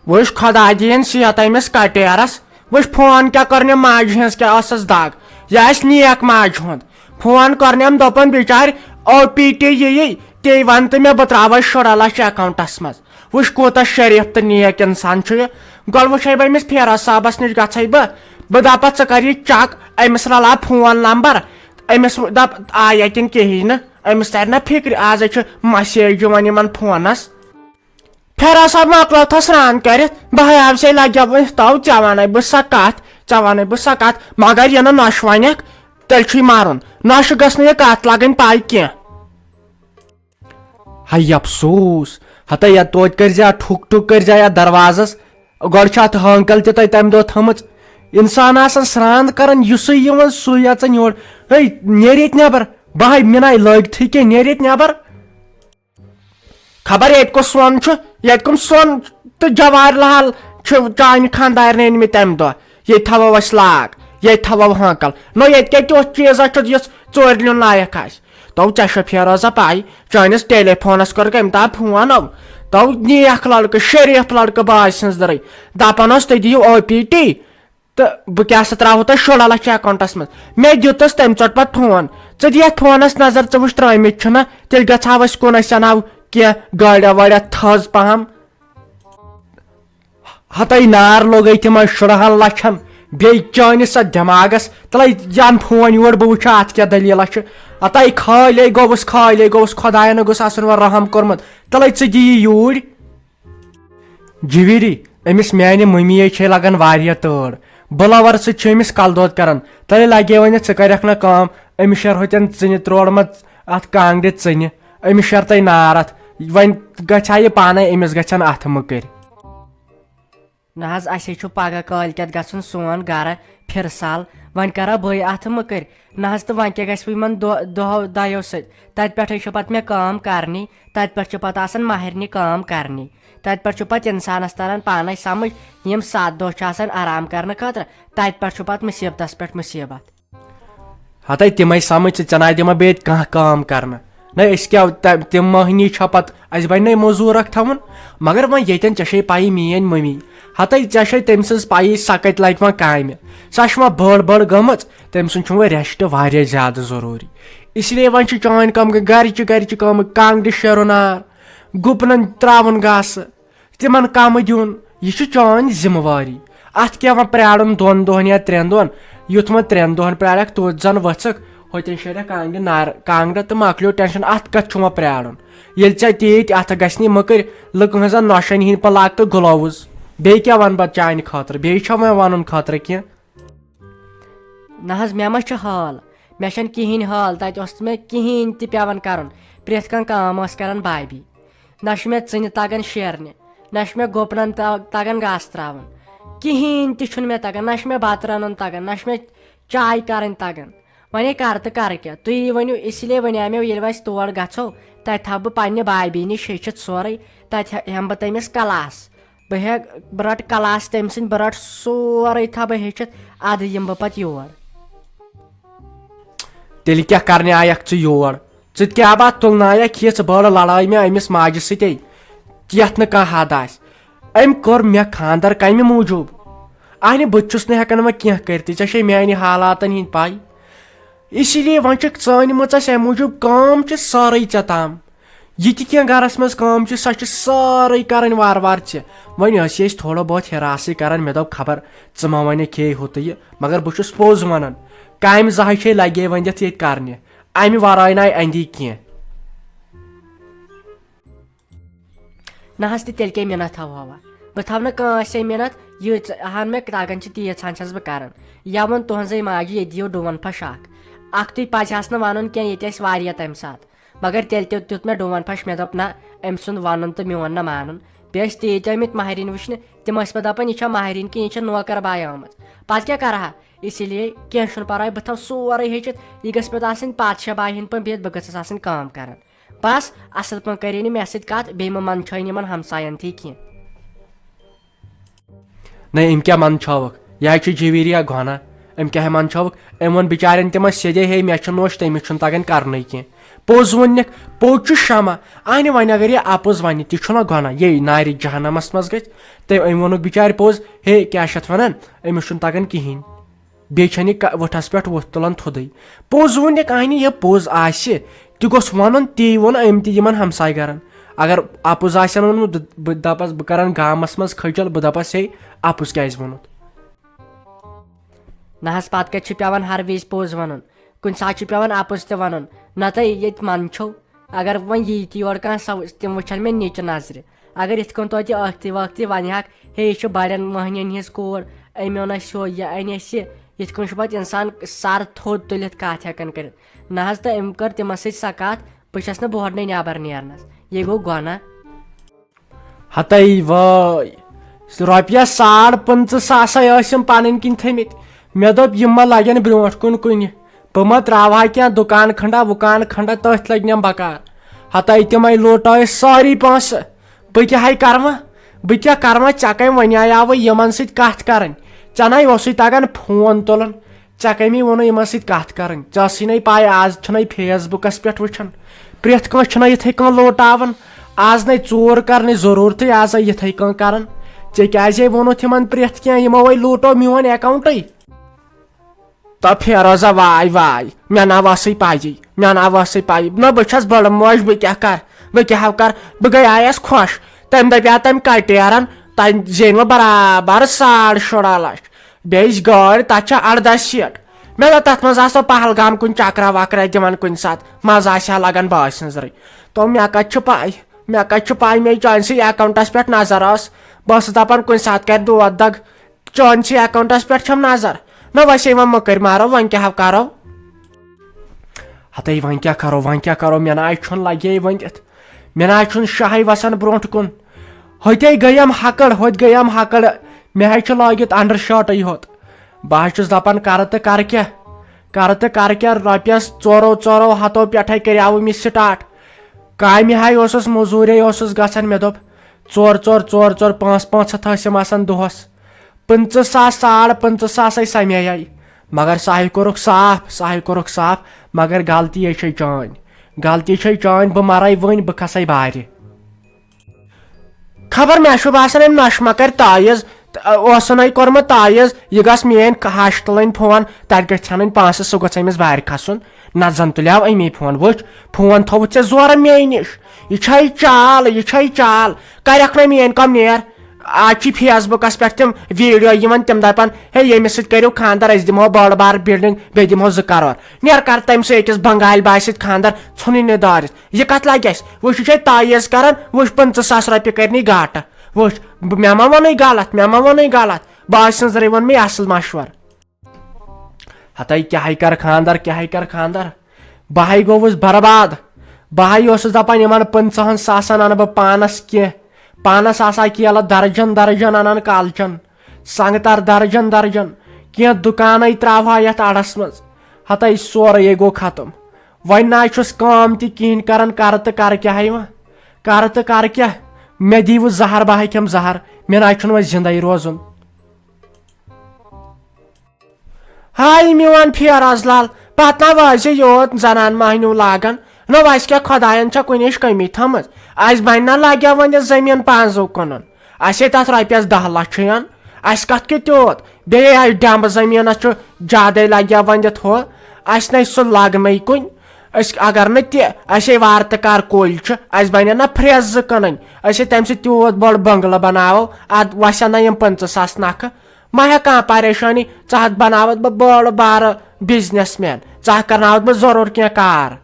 whoosh खुदा दिन सेहत अमिस कटेरस वुश फोन क्या करने माज हज क्या दाग यह नेक माज हुंद फोन करने दोपन बिचार OPT यी ते वन तो मे बह त्रा 16 लाख अकाउंटस मज वुश कोत शरीफ तो नेक इंसान गो वुे बह अमिस फेराज साहबस निश गई बह दप च कर चक अमिस रला फोन नंबर अमिस दप आया किन कहीं अमिस तर ना फिक्र आज मैसेज इन फोनस फेराज साहब मकलो था स्नान कर बह आव से लगे तो ऐ वन बह सा कत मगर यह नश वन तेल मारुन नश गई कत लगन पाई कह हाय अफसोस हत या तोत कर ठुक ठुक कर या दरवाजस गोड हंकल ते तम दो थम इंसान आसान स्नान कर सुई अचन योर है नेर नबर बह मिना लगित क्या नेर नबर खबर ये को सोन ये कम सोन तो जवाहर लाल चान खानदार अनम तम दह ये थवो अस लाग ये थवो हंकल नो ये क्या चीजा चोर नुन लायक आस तो ऐ फेरोजा पाई चानिस टेलीफोनस कर कम ता फोन तो नेक लड़क शरीफ लड़क बाज सज दर दपान तुम दियो OPT तो बह क्या त्रो तुम 16 लाख अकाउंटस मज मे दुतस तम चोट पे फोन दिया फोनस नजर च वुच त्रमित तेल गो कुन अनाव क्या गाड़िया वाड़िया थज पहम हत नार लोग तम 16 लक्षन बे चानिस दिमागस तल जान फोन योर बह वुच अत क्या दलील अत खाले गोस खुदायन गोस आसन रहम कोर्मुत तल दी यूर जवीरी अमिस माने मम्मी लगन वारिया तड़ बुलावर समिस कल दोद कर तल लगे वन करख ना काम अमिस शरहतन चन त्रोड़मत अत कांगड़ चन अमिस शरत नार अत वन गहा यह पाने अमिस गन अथ मकर ना असे पगह कलकत गन सोन गर फिर साल वन करा बे अथ मकर ना तो वन क्या गन दो दयो सत पे मे काम करनी तत पे महरनी काम करनी तत पे इंसानस तरन पान समझ यम 7 दह आराम करने खतर तत पे मुसीबत पे मुसीबत हत तम समझ चना दिमा बे कह काम कर न क्या तम महनी पत अस बन मजूर थवन मगर वन ये चे पाई मेन मम्मी हत चे तम सज पाई सकत लग वो काम सह बड़ बड़ गम तम सुन वो रेस्ट वारिया ज्यादा जरूरी इसलिए वन चान कम गर कम कांगड़ शरुनार गुपन त्रावन घास तिमन कम दिन यह चान जिम्मेवारी अत क्या वो प्राड़न 2 दोहन या 3 दोहन युथ वो 3 दोहन प्राड़क तोत जन वचक होतन शर कांगड़ नार कांगड़ तो मकलो टेंशन अत कत वो प्राड़न ये तीत अत गि मकर लुक नशन हिंद पे लाग तो ग्लोवज बे क्या वन बह चान खतर बे वन खतर कह ना मे मा हाल मे कहें हाल तत मे कहें पेवान कर प्रेथ काम कर भाभी ना मे चन तगन शेरने ना मे गुपन तगन घास त्रावन कहें तु मे तगन ना मे बत रन तगन ना मे चाय कर तगन वन कर तो कर क्या तुम वनु इसलिए वन मे ये तौर गो तत थव बह पे भाभी नश हेचित सोरे तत हम बह तमिस क्लास बह रट क्लास तम सद बह रट सोरे थव बह हेचित अद यम बह पे योर तेल क्या करने आयक योर क्या बात तुलन आयक ये बड़ लड़ाई में अमिस माज सते यथ न हद अम कोर मे खानदर कम मूजूब अहन बहुस हेकान वह कह कर चे मानी हालातन हिंद पाई इसलिए वन ानमुत अमे मूजूब काम सारे ऐ ताम यह क्या गरस मज काम सह सारे कर वार वार वन थोड़ा बहुत हिरास कर मे दोप खबर मा वन खे हु तो मगर बहुस पोज वन काम जहे लगे वन ये करने अमे वर ना अंदी कह ना तेल क्या मिनत थवा बह थव नसे मिनत यह मे तगन तीसान बह कर या वो तुहजे माजि ये दियो डुवन फश अख तुम पस वन कह ये तम सात मगर तेल तुत मे डुवन फश मे दोप ना अम सुंद वन तो मोन ना मान बे तीत आमित महरीन वुचन तम पे दपान यह महरीन कि यह नौकर बाय आम पे क्या कर इसलिए कह पर्वा बह थव सोरे हेचित यह गस पे पातशाह बाय हिंद पे बह गस काम कर बस असल पे करे मे सत बे मन इन हमसायन थी कह न इम क्या मन छवक यह जवीरिया घना क्या मनछवक अम वो बिचारन तम सेदे हे मे नोश तमिस तगन कर कह पोज वनिक पोज शमा अन वन अगर यह अपोज वन तना गुना ये नारि जहनमस मज गई अम वोनुक बिचार पोज हे क्या वन अमिस तगन कहें बेचन वठस पे वोथ तुलान थोदे पोज वनिक अन यह पोज आस गोस वन ती वोन अम तमन हमसाय गरन अगर अपोज आन बह दपस बह कर गामस मज खचल बह दपस हे अपोज क्या वोनुत ना पत कत पेवान हर विज पोज वन कुन सात पेवान अपोज ते वन नत ये मनछो अगर वन यी योर तम वुचन मे नीच नजर अगर इत तो अख्ती वख्ती वन हे यह बड़न महनियन हज कोर अम ओन हो यह अन ये पे इंसान सर थोद तुलित कत हेकन कर ना तो अम कर तम सा कत बस बोहरन नबर नेरनस ये गो गुना हत वाय रुपये 5,500 पन किन थमित मे दोप यम लगन ब्रोट कुन कुन बह मा त्रा क्या दुकान खंडा वुकान खंडा तथ लगन बकार हत तम लुटाय सारी पस बह क्या करवा बह क्या करवा चे कम वन आव यमन सत कर चना ओसु तगन फोन तुलन चे कमी वो इन सत कर चे पाई आज फेसबुकस पे वुचान प्रेथ कह इथे कन लुटावन आज न चोर कर जरूरत आज इथे कन कर चे क्या वोनो तिमन प्रेथ क्या यमो वही लूटो मोन अकाउंट तो फेरोजा वाय वाय मे ना वसई पाई मे ना वसई पाई न बस बड़ मोज बह क्या कर बह गई आयस खुश तम दपा तम कटेरन तम जेन बराबर 16.5 लाख बेस गाड़ तथ 18 सीट मे दो तथ मो पहलगाम कुन चक्रा वक्रा दिवान कुन सात मजा लगन बास नजर तो मे कत पाई मे चान अकाउंटस पे नजर बस दपान कुन सात कर दोद दग चान अकाउंटस पे नजर न वैसे वन मकर मारो वन क्या करो हत वन क्या करो मे ना लगे वन मे ना शाह वसान ब्रोट कुन होते गयम हकड़ मे लगित अंडर शर्ट योत बह दपान कर तो कर क्या रुपयस 4 हथों पे कर स्टार्ट काम मजूर गसान मे दोप 4 500 आसान दोहस 5,000 5,500 समे मगर सह कोरुक साफ मगर गलती चान बह मर वन बह खस बार खबर मे बासान नश मा कर तायज कोर्मुत तायज यह गस मेन हश तुलन फोन तत गन पास सह गमिस बार खसन न जन तुलियाव अमी फोन वुच फोन थोत ऐ जोर मे नश यह चाल करक न मेन कम नेर आज फेसबुकस पे तम वीडियो तम दपान हे यमिस करो खानदार दिमो बड़ बार बिल्डिंग बे दिमो 2 करोड़ नेर कर तम अकिस बंगाल बाय खानदार नुन दारित यह कत लगे वुच तायज कर वुच 50,000 रुपये करनी गाट वुच मे मा वन गलत बाय सर वन मे असल मशवर हत क्या कर खानदार बह गोवस बर्बाद बह दपान इन 50,000 अन बह पानस कह पानस आसा केला दर्जन अनान कालचन संगतर दर्जन कह दुकान त्रा ये अड़स मज हत सोरे गो खत्म वन ना काम तहन कर तो कर क्या मे दीव जहर बह खेम जहर मे ना वो जिंदगी रोजुन हाय मेवन फेरोज लाल पत ना वज योत जनान महनू लागन न वस क्या खुदायन कुन कमी थम अस बन ना लगे वन जमीन 5 कुन अस तथ रुपयस 10 लाख अस कत त्योत बे डम्ब जमीन ज्यादा लगे वन हो अस न सह लगन कुन अगर न ते वार तकार कुल अस बन ना फ्रेज 2 कन अस तम त्योत बड़ बंगल बनावो अद वसा ना 50,000 नख मा हे कह परेशानी च बनावत बड़ बार बिजनेस मैन च कर बह जरूर क्या कार